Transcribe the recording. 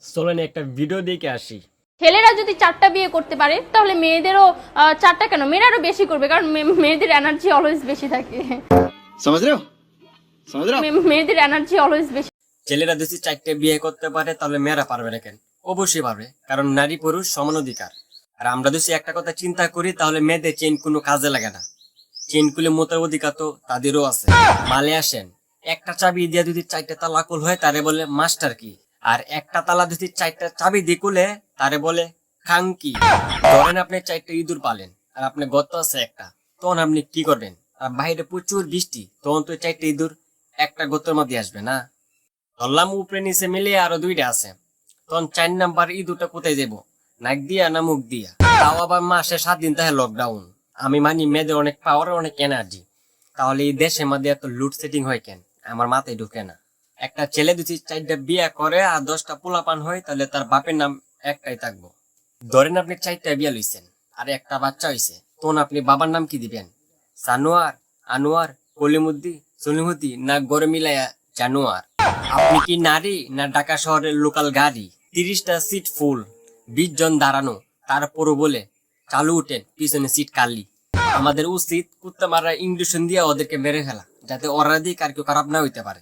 চলেন একটা ভিডিও দেখে আসি। ছেলেরা যদি 4টা বিয়ে করতে পারে তাহলে মেয়েদেরও 4টা কেন, মেয়েরা আরো বেশি করবে, কারণ মেয়েদের এনার্জি অলওয়েজ বেশি থাকে। समझ रहे हो समझ रहे हो মেয়েদের এনার্জি অলওয়েজ বেশি। ছেলেরা যদি 4টে বিয়ে করতে পারে তাহলে মেয়েরা পারবে না কেন? অবশ্যই পারবে, কারণ নারী পুরুষ সমান অধিকার। আর আমরা যদি একটা কথা চিন্তা করি তাহলে মেয়েদের চেইন কোনো কাজে লাগে না। চেইন খুলে মোতার অধিকার তো তাদেরও আছে। মালে আসেন, একটা চাবি দিয়ে যদি 4টে তালা খুল হয় তারে বলে মাস্টার কি, আর একটা তালা যদি 4টা চাবি দিয়ে খুলে তারে বলে খাঙ্কি। ধরেন আপনি 4টে ইঁদুর পালেন আর আপনি গর্ত আছে একটা, তখন আপনি কি করবেন? আর বাইরে প্রচুর বৃষ্টি, তখন তো 4টে ইঁদুর একটা গর্তের মধ্যে আসবে না। ধরলাম উপরে নিচে মিলিয়ে আরো 2টা আছে, তখন 4 নাম্বার ইঁদুরটা কোথায় যাবো? নাক দিয়া না মুখ দিয়া? তাও আবার মাসে 7 দিন তাহে লকডাউন। আমি মানি মেয়েদের অনেক পাওয়ার, অনেক এনার্জি, তাহলে এই দেশের মধ্যে এত লুট সেটিং হয় কেন? আমার মাথায় ঢুকে না। একটা ছেলে যদি 4টা বিয়ে করে আর 10টা পোলাপান হয় তাহলে তার বাপের নাম একটাই থাকবো। ধরেন আপনি 4টা বিয়ে লইছেন আর একটা বাচ্চা হইছে, তখন আপনি বাবার নাম কি দিবেন? সানোয়ার, আনোয়ার, কলিমুদ্দি, সলিমুদ্দি, না গড়ে মিলাইয়া জানোয়ার? আপনি কি নারী না ঢাকা শহরের লোকাল গাড়ি? 30টা সিট ফুল, 20 জন দাঁড়ানো, তারপরও বলে চালু উঠেন, পিছনে সিট খালি। আমাদের উচিত কুত্তা মারা ইঞ্জেকশন দিয়ে ওদেরকে মেরে ফেলা, যাতে ওরা দিক আর কেউ খারাপ না হইতে পারে।